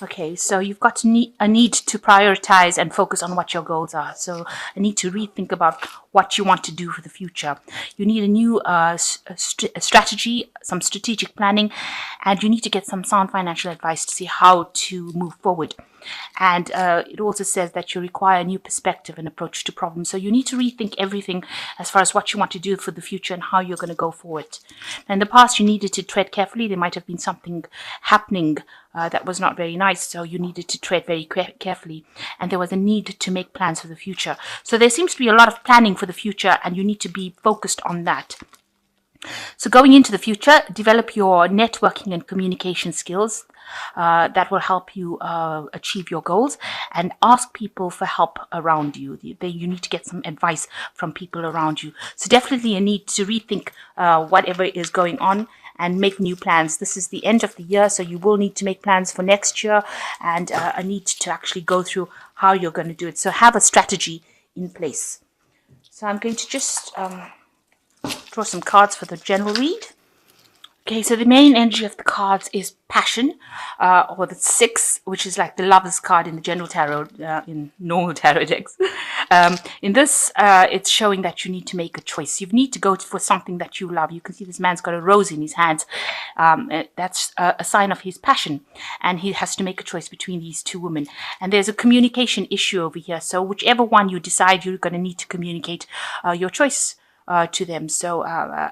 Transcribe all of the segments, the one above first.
Okay, so you've got a need to prioritize and focus on what your goals are. So a need to rethink about what you want to do for the future. You need a new strategy, some strategic planning, and you need to get some sound financial advice to see how to move forward. And it also says that you require a new perspective and approach to problems. So you need to rethink everything as far as what you want to do for the future and how you're going to go forward. In the past, you needed to tread carefully. There might have been something happening that was not very nice, so you needed to tread very carefully. And there was a need to make plans for the future. So there seems to be a lot of planning for the future, and you need to be focused on that. So going into the future, develop your networking and communication skills. That will help you achieve your goals, and ask people for help around you. You need to get some advice from people around you. So definitely a need to rethink whatever is going on and make new plans. This is the end of the year, so you will need to make plans for next year, and a need to actually go through how you're going to do it. So have a strategy in place. So I'm going to just draw some cards for the general read. Okay, so the main energy of the cards is passion, or the 6, which is like the lover's card in the general tarot, in normal tarot decks. In this, it's showing that you need to make a choice. You need to go for something that you love. You can see this man's got a rose in his hands. That's a sign of his passion, and he has to make a choice between these two women. And there's a communication issue over here. So whichever one you decide, you're going to need to communicate your choice to them. So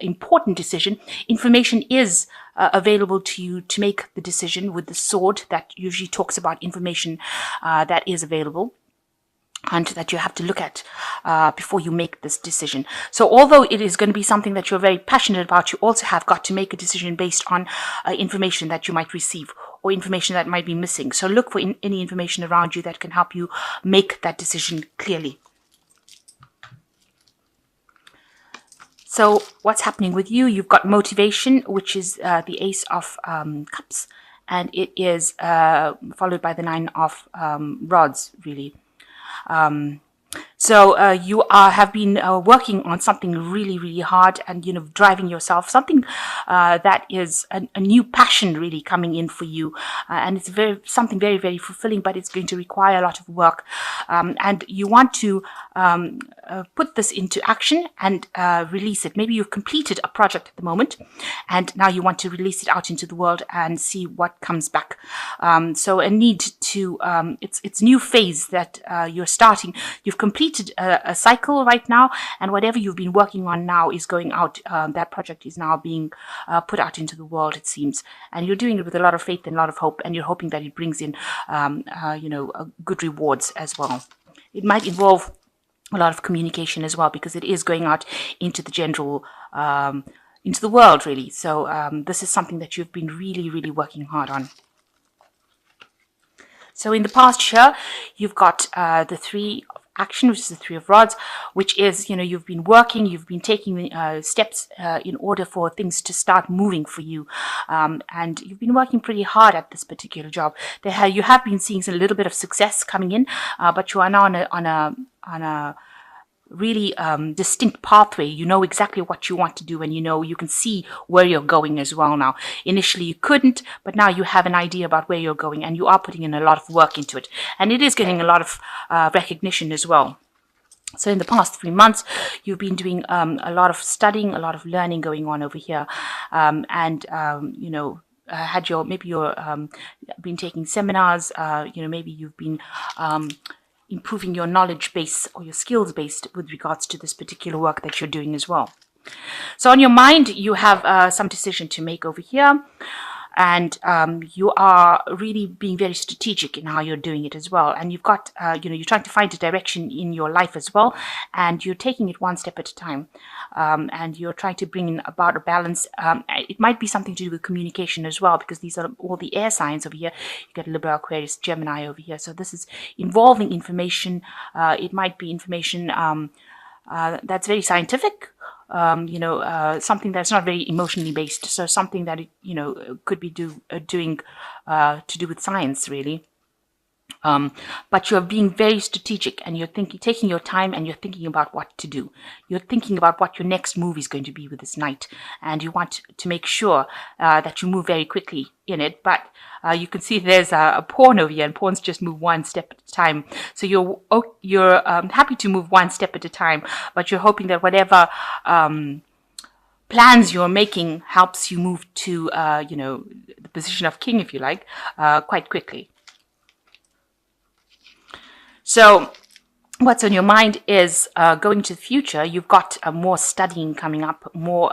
important decision. Information is available to you to make the decision with the sword. That usually talks about information that is available and that you have to look at before you make this decision. So although it is going to be something that you're very passionate about, you also have got to make a decision based on information that you might receive or information that might be missing. So look for any information around you that can help you make that decision clearly. So what's happening with you? You've got motivation, which is the Ace of Cups, and it is followed by the 9 of Rods, really. So you have been working on something really, really hard, and driving yourself, something that is a new passion really coming in for you, and it's something very, very fulfilling, but it's going to require a lot of work, and you want to put this into action and release it. Maybe you've completed a project at the moment, and now you want to release it out into the world and see what comes back. So a need to it's new phase that you're starting. You've completed a cycle right now, and whatever you've been working on now is going out. That project is now being put out into the world, it seems, and you're doing it with a lot of faith and a lot of hope, and you're hoping that it brings in good rewards as well. It might involve a lot of communication as well, because it is going out into the general into the world, really. So this is something that you've been really, really working hard on. So in the past year, you've got the 3 of action, which is the 3 of Rods, which is, you've been working, you've been taking steps in order for things to start moving for you. And you've been working pretty hard at this particular job. You have been seeing a little bit of success coming in, but you are now on a really distinct pathway. You know exactly what you want to do, and you can see where you're going as well now. Initially you couldn't, but now you have an idea about where you're going, and you are putting in a lot of work into it, and it is getting a lot of recognition as well. So in the past 3 months, you've been doing a lot of studying, a lot of learning going on over here, maybe you're been taking seminars, maybe you've been improving your knowledge base or your skills base with regards to this particular work that you're doing as well. So on your mind, you have some decision to make over here, and you are really being very strategic in how you're doing it as well. And you've got, you're trying to find a direction in your life as well, and you're taking it one step at a time, and you're trying to bring in about a balance. It might be something to do with communication as well, because these are all the air signs over here. You get Libra, Aquarius, Gemini over here. So this is involving information. It might be information that's very scientific, something that's not very emotionally based. So something that could be doing to do with science, really. But you're being very strategic, and you're taking your time, and you're thinking about what to do. You're thinking about what your next move is going to be with this knight, and you want to make sure that you move very quickly in it. But you can see there's a pawn over here, and pawns just move one step at a time. So you're happy to move one step at a time, but you're hoping that whatever plans you're making helps you move to the position of king, if you like, quite quickly. So what's on your mind is going to the future. You've got more studying coming up, more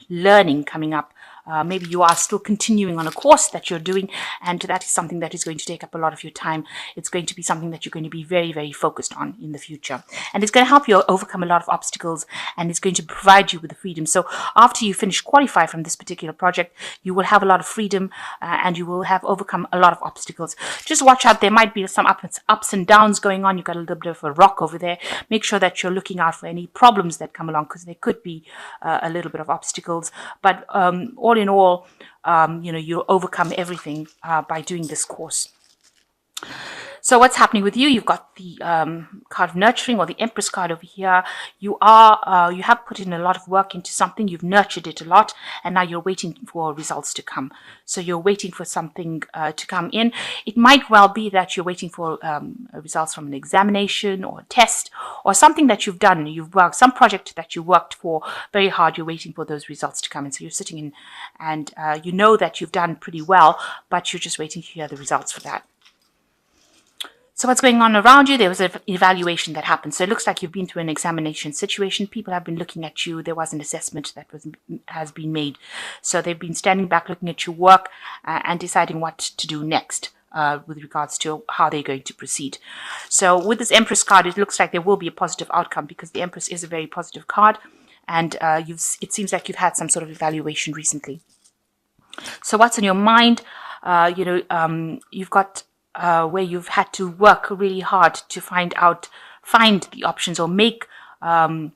learning coming up. Maybe you are still continuing on a course that you're doing, and that is something that is going to take up a lot of your time. It's going to be something that you're going to be very, very focused on in the future. And it's going to help you overcome a lot of obstacles, and it's going to provide you with the freedom. So after you finish qualify from this particular project, you will have a lot of freedom, and you will have overcome a lot of obstacles. Just watch out. There might be some ups and downs going on. You've got a little bit of a rock over there. Make sure that you're looking out for any problems that come along, because there could be a little bit of obstacles. But all in all, you'll overcome everything by doing this course. So what's happening with you? You've got the card of nurturing, or the Empress card over here. You have put in a lot of work into something. You've nurtured it a lot, and now you're waiting for results to come. So you're waiting for something to come in. It might well be that you're waiting for results from an examination or a test, or something that you've done. You've worked some project that you worked for very hard. You're waiting for those results to come in. So you're sitting in, and you know that you've done pretty well, but you're just waiting to hear the results for that. So what's going on around you? There was an evaluation that happened. So it looks like you've been through an examination situation. People have been looking at you. There was an assessment that has been made. So they've been standing back, looking at your work, and deciding what to do next with regards to how they're going to proceed. So with this Empress card, it looks like there will be a positive outcome, because the Empress is a very positive card, and it seems like you've had some sort of evaluation recently. So what's on your mind? You've got where you've had to work really hard to find the options, or make options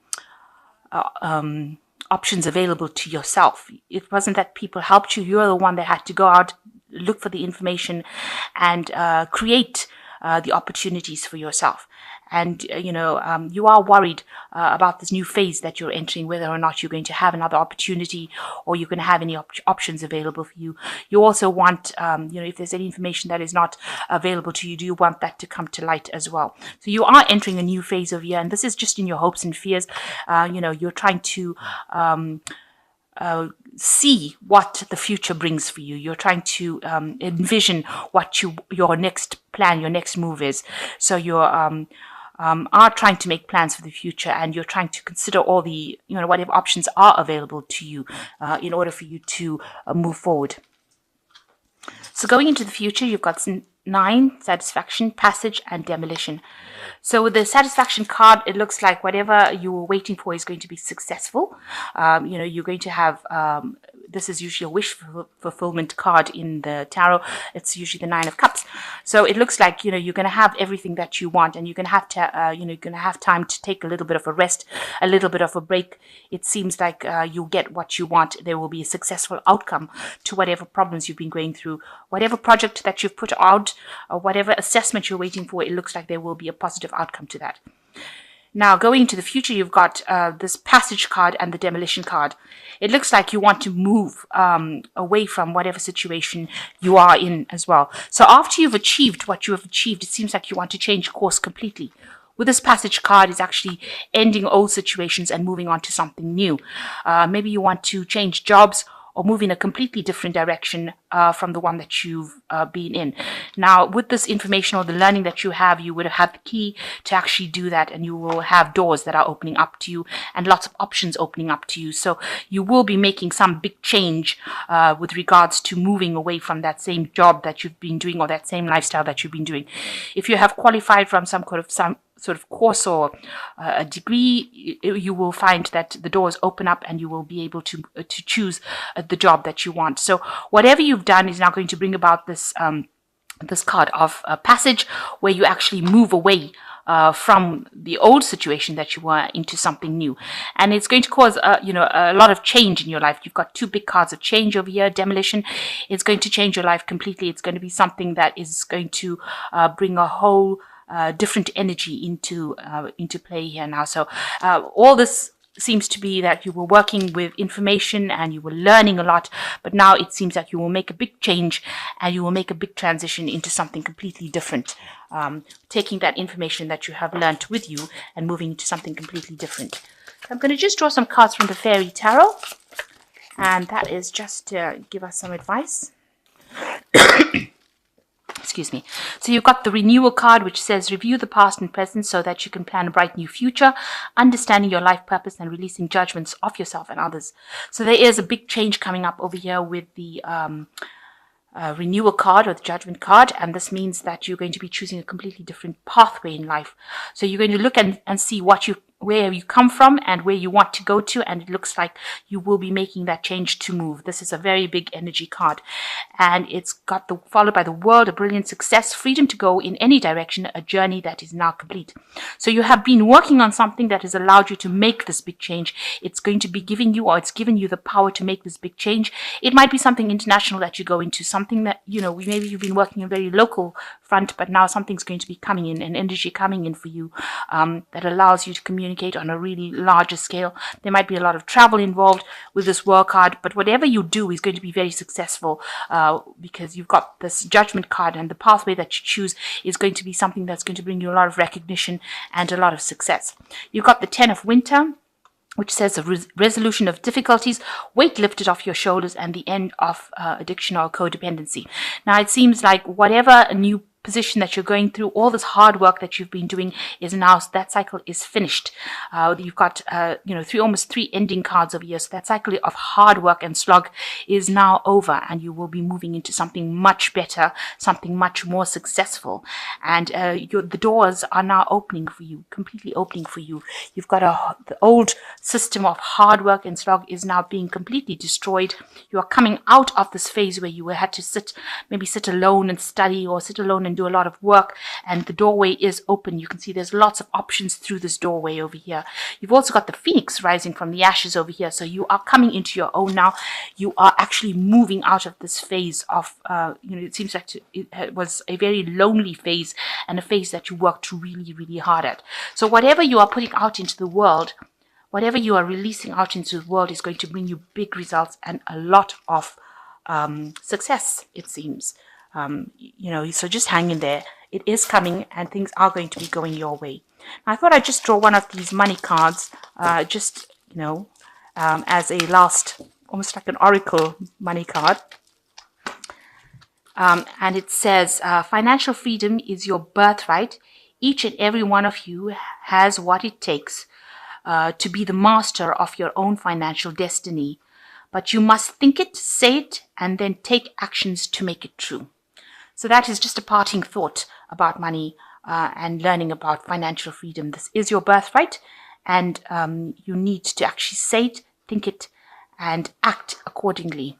available to yourself. It wasn't that people helped you. You're the one that had to go out, look for the information, and create the opportunities for yourself. And, you are worried about this new phase that you're entering, whether or not you're going to have another opportunity, or you're going to have any options available for you. You also want, if there's any information that is not available to you, do you want that to come to light as well? So you are entering a new phase of year, and this is just in your hopes and fears. You're trying to see what the future brings for you. You're trying to envision what your next plan, your next move is. So you're are trying to make plans for the future, and you're trying to consider all the, whatever options are available to you in order for you to move forward. So going into the future, you've got 9, satisfaction, passage, and demolition. So with the satisfaction card, it looks like whatever you were waiting for is going to be successful. You're going to have, this is usually a wish fulfillment card in the tarot. It's usually the 9 of Cups. So it looks like, you're going to have everything that you want, and you're going to have to, you're going to have time to take a little bit of a rest, a little bit of a break. It seems like you'll get what you want. There will be a successful outcome to whatever problems you've been going through. Whatever project that you've put out, or whatever assessment you're waiting for, it looks like there will be a positive outcome to that. Now, going into the future, you've got this passage card and the demolition card. It looks like you want to move away from whatever situation you are in as well. So after you've achieved what you have achieved, it seems like you want to change course completely. With this passage card, it's actually ending old situations and moving on to something new. Maybe you want to change jobs, or move in a completely different direction from the one that you've been in. Now, with this information or the learning that you have, you would have had the key to actually do that, and you will have doors that are opening up to you, and lots of options opening up to you. So you will be making some big change with regards to moving away from that same job that you've been doing, or that same lifestyle that you've been doing. If you have qualified from some sort of course or a degree, you will find that the doors open up, and you will be able to choose the job that you want. So whatever you've done is now going to bring about this this card of passage, where you actually move away from the old situation that you were into something new. And it's going to cause, a lot of change in your life. You've got two big cards of change over here, demolition. It's going to change your life completely. It's going to be something that is going to bring a whole different energy into play here now. So all this seems to be that you were working with information and you were learning a lot, but now it seems that you will make a big change and you will make a big transition into something completely different, taking that information that you have learned with you and moving into something completely different. I'm going to just draw some cards from the Fairy Tarot, and that is just to give us some advice. Excuse me. So you've got the renewal card, which says review the past and present so that you can plan a bright new future, understanding your life purpose and releasing judgments of yourself and others. So there is a big change coming up over here with the renewal card or the judgment card, and this means that you're going to be choosing a completely different pathway in life. So you're going to look and see where you come from and where you want to go to, and it looks like you will be making that change to move. This is a very big energy card, and it's got followed by the world, a brilliant success, freedom to go in any direction, a journey that is now complete. So you have been working on something that has allowed you to make this big change. It's going to be giving you, or it's given you the power to make this big change. It might be something international that you go into, something that, maybe you've been working a very local front, but now something's going to be coming in, an energy coming in for you that allows you to communicate on a really larger scale. There might be a lot of travel involved with this world card, but whatever you do is going to be very successful because you've got this judgment card, and the pathway that you choose is going to be something that's going to bring you a lot of recognition and a lot of success. You've got the 10 of Winter, which says a resolution of difficulties, weight lifted off your shoulders, and the end of addiction or codependency. Now, it seems like whatever new position that you're going through, all this hard work that you've been doing is now, that cycle is finished. You've got, almost three ending cards over here. So that cycle of hard work and slog is now over, and you will be moving into something much better, something much more successful. And the doors are now opening for you, completely opening for you. You've got the old system of hard work and slog is now being completely destroyed. You are coming out of this phase where you had to sit alone and study, or sit alone and do a lot of work, and the doorway is open. You can see there's lots of options through this doorway over here. You've also got the phoenix rising from the ashes over here, so you are coming into your own now. You are actually moving out of this phase of it seems like it was a very lonely phase, and a phase that you worked really, really hard at. So whatever you are putting out into the world, whatever you are releasing out into the world, is going to bring you big results and a lot of success, it seems. So just hang in there. It is coming, and things are going to be going your way. I thought I'd just draw one of these money cards, as a last, almost like an oracle money card. And it says, financial freedom is your birthright. Each and every one of you has what it takes to be the master of your own financial destiny. But you must think it, say it, and then take actions to make it true. So that is just a parting thought about money and learning about financial freedom. This is your birthright, and you need to actually say it, think it, and act accordingly.